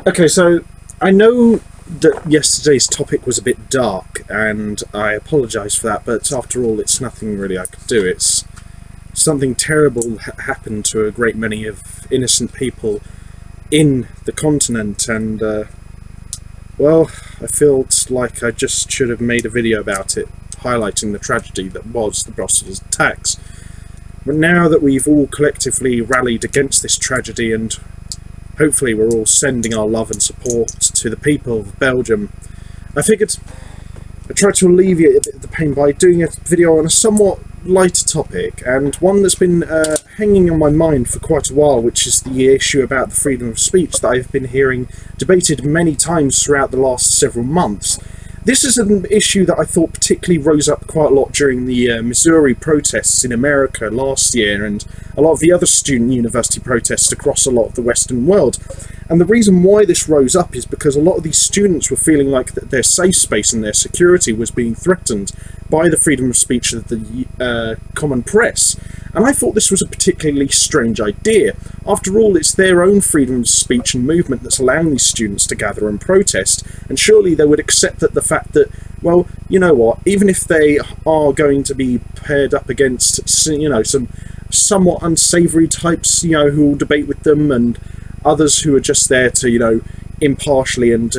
Okay, so I know that yesterday's topic was a bit dark, and I apologise for that, but after all, it's nothing really I could do. It's something terrible happened to a great many of innocent people in the continent, and, well, I felt like I just should have made a video about it, highlighting the tragedy that was the Brussels attacks. But now that we've all collectively rallied against this tragedy, and hopefully we're all sending our love and support to the people of Belgium, I figured I'd try to alleviate a bit of the pain by doing a video on a somewhat lighter topic, and one that's been hanging on my mind for quite a while, which is the issue about the freedom of speech that I've been hearing debated many times throughout the last several months. This is an issue that I thought particularly rose up quite a lot during the Missouri protests in America last year, and a lot of the other student university protests across a lot of the Western world. And the reason why this rose up is because a lot of these students were feeling like that their safe space and their security was being threatened by the freedom of speech of the common press. And I thought this was a particularly strange idea. After all, it's their own freedom of speech and movement that's allowing these students to gather and protest, and surely they would accept that the fact that, well, you know what, even if they are going to be paired up against, you know, some somewhat unsavoury types, you know, who will debate with them, and others who are just there to, you know, impartially and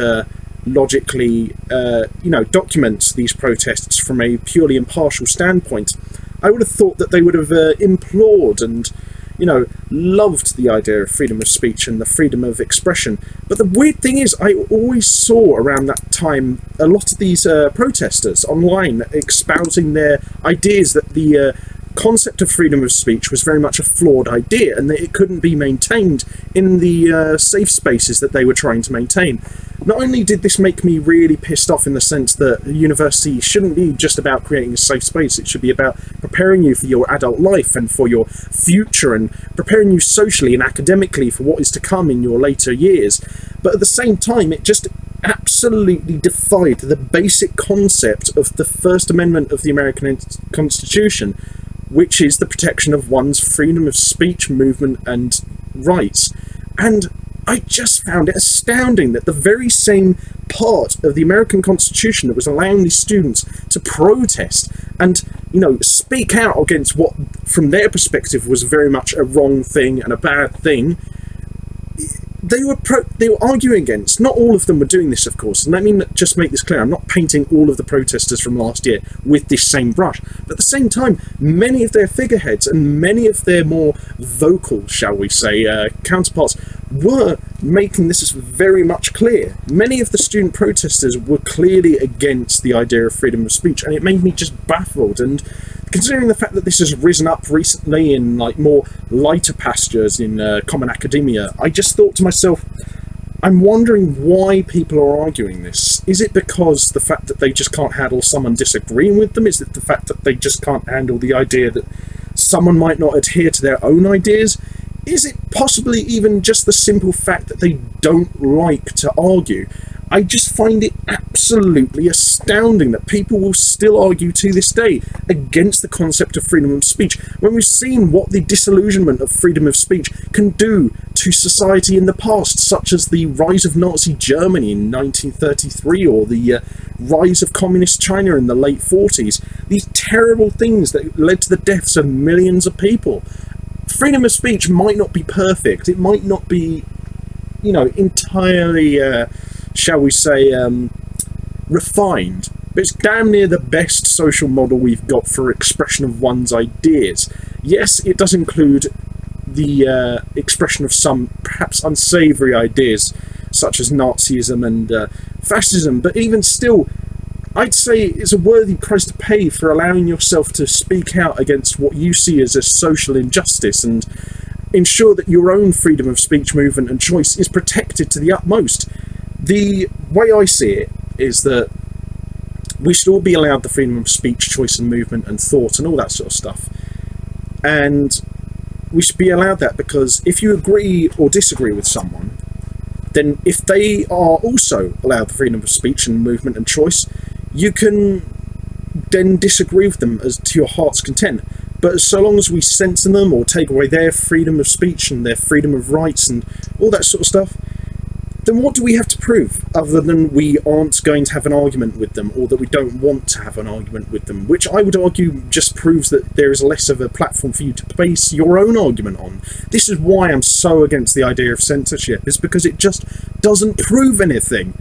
logically, you know, document these protests from a purely impartial standpoint, I would have thought that they would have implored and, you know, loved the idea of freedom of speech and the freedom of expression. But the weird thing is, I always saw around that time a lot of these protesters online espousing their ideas that the concept of freedom of speech was very much a flawed idea, and that it couldn't be maintained in the safe spaces that they were trying to maintain. Not only did this make me really pissed off in the sense that university shouldn't be just about creating a safe space, it should be about preparing you for your adult life and for your future, and preparing you socially and academically for what is to come in your later years. But at the same time, it just absolutely defied the basic concept of the First Amendment of the American Constitution, which is the protection of one's freedom of speech, movement and rights. And I just found it astounding that the very same part of the American Constitution that was allowing these students to protest and, you know, speak out against what from their perspective was very much a wrong thing and a bad thing, they were arguing against. Not all of them were doing this, of course, and let me just make this clear, I'm not painting all of the protesters from last year with this same brush, but at the same time, many of their figureheads and many of their more vocal, shall we say, counterparts were making this very much clear. Many of the student protesters were clearly against the idea of freedom of speech, and it made me just baffled. And considering the fact that this has risen up recently in like more lighter pastures in common academia, I just thought to myself, I'm wondering why people are arguing this. Is it because the fact that they just can't handle someone disagreeing with them? Is it the fact that they just can't handle the idea that someone might not adhere to their own ideas? Is it possibly even just the simple fact that they don't like to argue? I just find it absolutely astounding that people will still argue to this day against the concept of freedom of speech, when we've seen what the disillusionment of freedom of speech can do to society in the past, such as the rise of Nazi Germany in 1933, or the rise of communist China in the late 40s. These terrible things that led to the deaths of millions of people. Freedom of speech might not be perfect, it might not be, you know, entirely, shall we say, refined, but it's damn near the best social model we've got for expression of one's ideas. Yes, it does include the expression of some perhaps unsavoury ideas, such as Nazism and fascism, but even still, I'd say it's a worthy price to pay for allowing yourself to speak out against what you see as a social injustice, and ensure that your own freedom of speech, movement and choice is protected to the utmost. The way I see it is that we should all be allowed the freedom of speech, choice and movement and thought and all that sort of stuff. And we should be allowed that because if you agree or disagree with someone, then if they are also allowed the freedom of speech and movement and choice, you can then disagree with them as to your heart's content. But so long as we censor them or take away their freedom of speech and their freedom of rights and all that sort of stuff, then what do we have to prove other than we aren't going to have an argument with them, or that we don't want to have an argument with them, which I would argue just proves that there is less of a platform for you to base your own argument on. This is why I'm so against the idea of censorship, is because it just doesn't prove anything.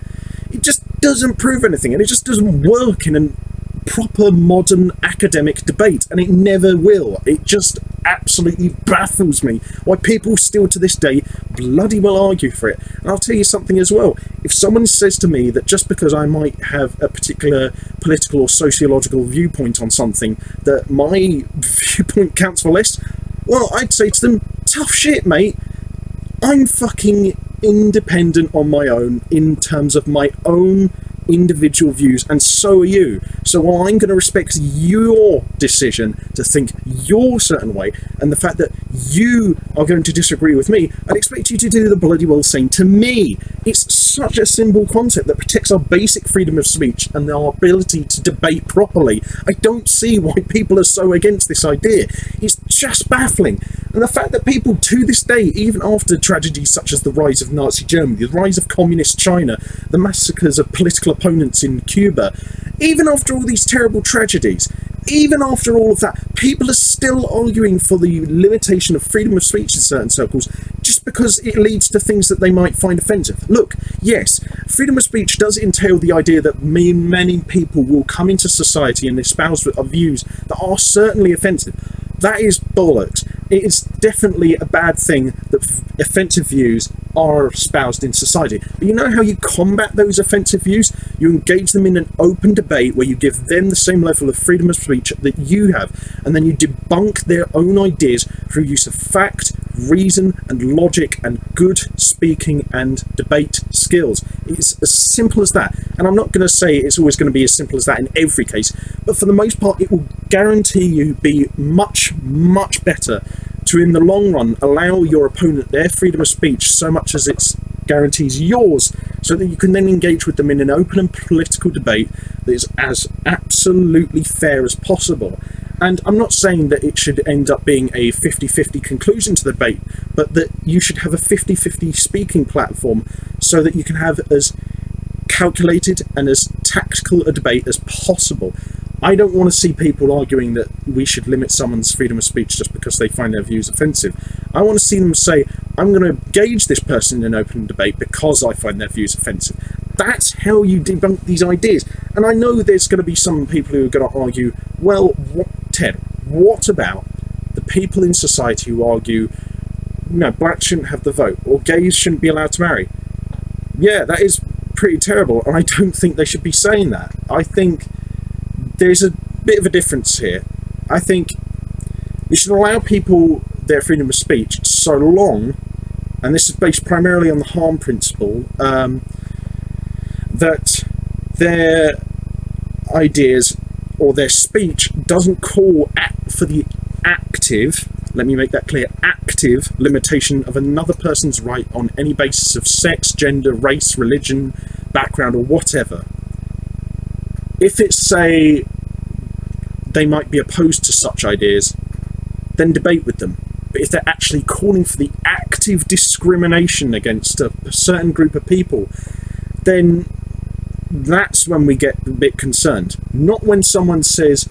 It just doesn't prove anything, and it just doesn't work in a proper modern academic debate, and it never will. It just absolutely baffles me why people still to this day bloody well argue for it. And I'll tell you something as well. If someone says to me that just because I might have a particular political or sociological viewpoint on something, that my viewpoint counts for less, well, I'd say to them, tough shit, mate. I'm fucking independent on my own in terms of my own individual views, and so are you. So while I'm going to respect your decision to think your certain way, and the fact that you are going to disagree with me, I'd expect you to do the bloody well same to me. It's such a simple concept that protects our basic freedom of speech and our ability to debate properly. I don't see why people are so against this idea. It's just baffling. And the fact that people to this day, even after tragedies such as the rise of Nazi Germany, the rise of communist China, the massacres of political opponents in Cuba, even after all these terrible tragedies, even after all of that, people are still arguing for the limitation of freedom of speech in certain circles just because it leads to things that they might find offensive. Look, yes, freedom of speech does entail the idea that many people will come into society and espouse views that are certainly offensive. That is bollocks. It is definitely a bad thing that offensive views are espoused in society. But you know how you combat those offensive views? You engage them in an open debate where you give them the same level of freedom of speech that you have, and then you debunk their own ideas through use of fact, reason and logic and good speaking and debate skills. It's as simple as that. And I'm not going to say it's always going to be as simple as that in every case, but for the most part it will guarantee you be much better to, in the long run, allow your opponent their freedom of speech so much as it guarantees yours, so that you can then engage with them in an open and political debate that is as absolutely fair as possible. And I'm not saying that it should end up being a 50-50 conclusion to the debate, but that you should have a 50-50 speaking platform so that you can have as calculated and as tactical a debate as possible. I don't want to see people arguing that we should limit someone's freedom of speech just because they find their views offensive. I want to see them say, I'm going to engage this person in an open debate because I find their views offensive. That's how you debunk these ideas. And I know there's going to be some people who are going to argue, well, Ted, what about the people in society who argue, blacks shouldn't have the vote, or gays shouldn't be allowed to marry? Yeah, that is pretty terrible, and I don't think they should be saying that. I think there's a bit of a difference here. I think we should allow people their freedom of speech so long, and this is based primarily on the harm principle, that their ideas or their speech doesn't call for the active, let me make that clear, active limitation of another person's right on any basis of sex, gender, race, religion, background, or whatever. If it's, say, they might be opposed to such ideas, then debate with them. But if they're actually calling for the active discrimination against a certain group of people, then that's when we get a bit concerned. Not when someone says,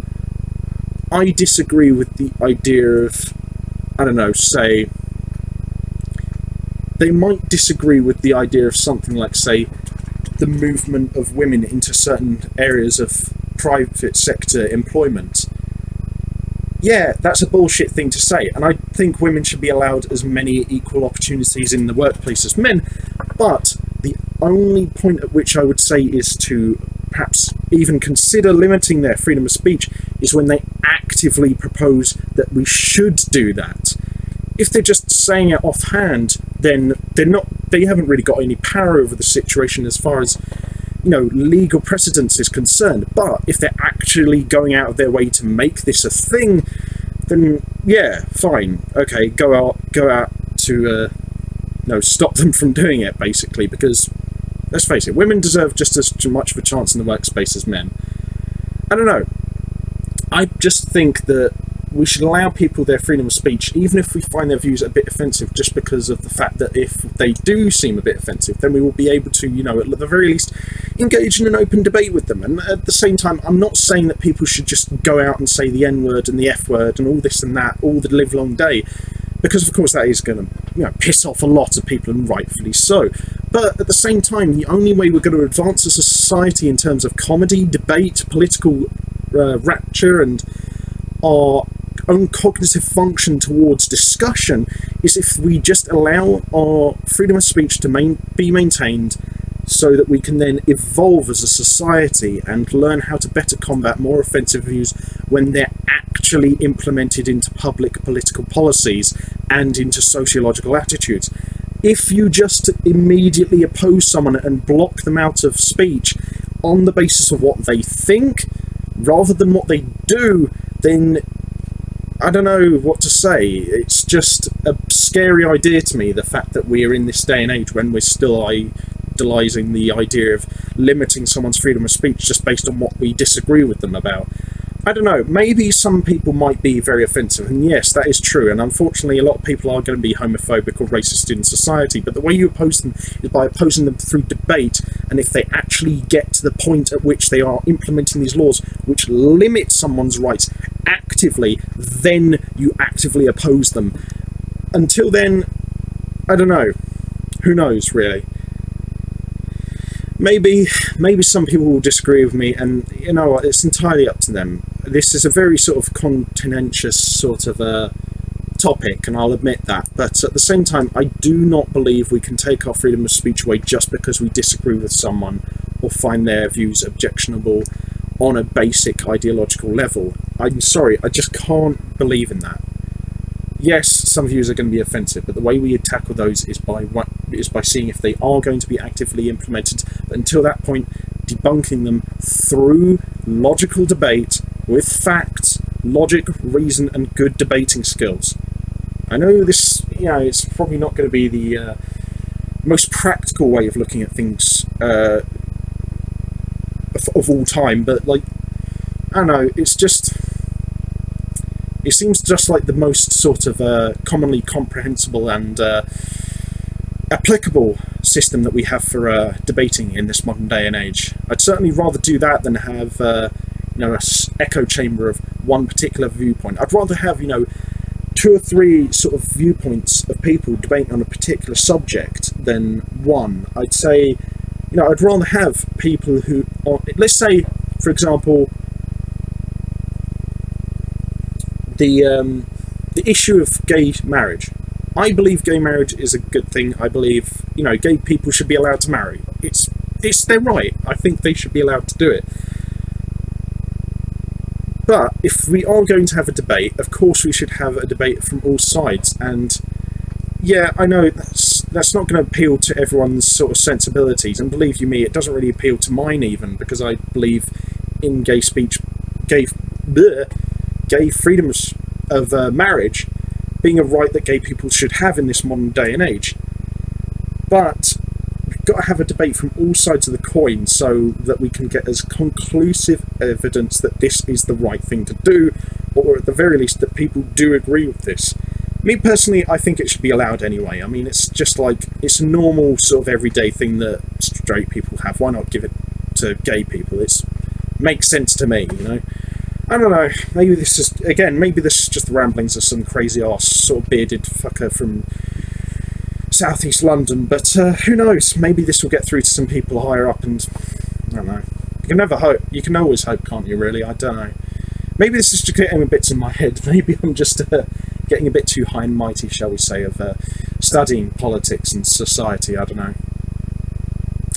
I disagree with the idea of, I don't know, say, they might disagree with the idea of something like, say, the movement of women into certain areas of private sector employment. Yeah, that's a bullshit thing to say, and I think women should be allowed as many equal opportunities in the workplace as men, but the only point at which I would say is to perhaps even consider limiting their freedom of speech is when they actively propose that we should do that. If they're just saying it offhand, then they haven't really got any power over the situation as far as legal precedence is concerned. But if they're actually going out of their way to make this a thing, then yeah, fine, okay, go out to stop them from doing it, basically, because let's face it, women deserve just as much of a chance in the workspace as men. I don't know. I just think that we should allow people their freedom of speech, even if we find their views a bit offensive, just because of the fact that if they do seem a bit offensive, then we will be able to, at the very least, engage in an open debate with them. And at the same time, I'm not saying that people should just go out and say the N-word and the F-word and all this and that all the livelong day, because of course that is going to piss off a lot of people, and rightfully so. But at the same time, the only way we're going to advance as a society in terms of comedy, debate, political rapture, and our own cognitive function towards discussion is if we just allow our freedom of speech to be maintained, so that we can then evolve as a society and learn how to better combat more offensive views when they're actually implemented into public political policies and into sociological attitudes. If you just immediately oppose someone and block them out of speech on the basis of what they think rather than what they do, then I don't know what to say. It's just a scary idea to me, the fact that we are in this day and age when we're still idolizing the idea of limiting someone's freedom of speech just based on what we disagree with them about. I don't know, maybe some people might be very offensive, and yes, that is true, and unfortunately a lot of people are going to be homophobic or racist in society, but the way you oppose them is by opposing them through debate, and if they actually get to the point at which they are implementing these laws which limit someone's rights actively, then you actively oppose them. Until then, I don't know. Who knows, really? Maybe some people will disagree with me, and you know what, it's entirely up to them. This is a very sort of contentious sort of topic, and I'll admit that, but at the same time, I do not believe we can take our freedom of speech away just because we disagree with someone or find their views objectionable on a basic ideological level. I'm sorry, I just can't believe in that. Yes, some views are going to be offensive, but the way we tackle those is by seeing if they are going to be actively implemented. But until that point, debunking them through logical debate with facts, logic, reason, and good debating skills. I know this, it's probably not going to be the most practical way of looking at things of all time, but I don't know, it seems just like the most sort of commonly comprehensible and applicable system that we have for debating in this modern day and age. I'd certainly rather do that than have an echo chamber of one particular viewpoint. I'd rather have 2 or 3 sort of viewpoints of people debating on a particular subject than one. I'd say, I'd rather have people who are, let's say, for example, the issue of gay marriage. I believe gay marriage is a good thing. I believe, gay people should be allowed to marry. It's their right. I think they should be allowed to do it. But if we are going to have a debate, of course we should have a debate from all sides. And yeah, I know that's not going to appeal to everyone's sort of sensibilities. And believe you me, it doesn't really appeal to mine even, because I believe in gay speech, gay freedom of marriage being a right that gay people should have in this modern day and age. But we've got to have a debate from all sides of the coin so that we can get as conclusive evidence that this is the right thing to do, or at the very least that people do agree with this. Me personally, I think it should be allowed anyway. I mean, it's just it's a normal sort of everyday thing that straight people have. Why not give it to gay people? It makes sense to me, I don't know, maybe this is just the ramblings of some crazy arse sort of bearded fucker from southeast London, but who knows, maybe this will get through to some people higher up, and I don't know. You can never hope. You can always hope, can't you, really? I don't know. Maybe this is just getting bits in my head. Maybe I'm just getting a bit too high and mighty, shall we say, of studying politics and society. I don't know.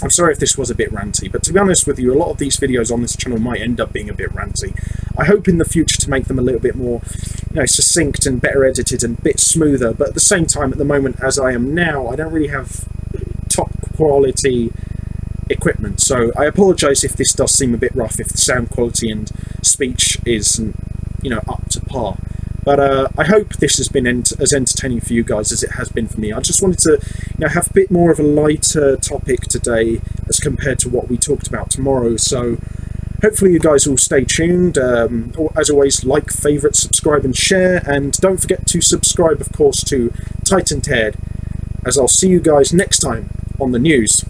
I'm sorry if this was a bit ranty, but to be honest with you, a lot of these videos on this channel might end up being a bit ranty. I hope in the future to make them a little bit more, succinct and better edited and a bit smoother, but at the same time, at the moment, as I am now, I don't really have top quality equipment, so I apologise if this does seem a bit rough, if the sound quality and speech isn't, up to par. But I hope this has been as entertaining for you guys as it has been for me. I just wanted to have a bit more of a lighter topic today as compared to what we talked about tomorrow. So hopefully you guys will stay tuned. As always, like, favourite, subscribe and share, and don't forget to subscribe, of course, to Titan Ted, as I'll see you guys next time on the news.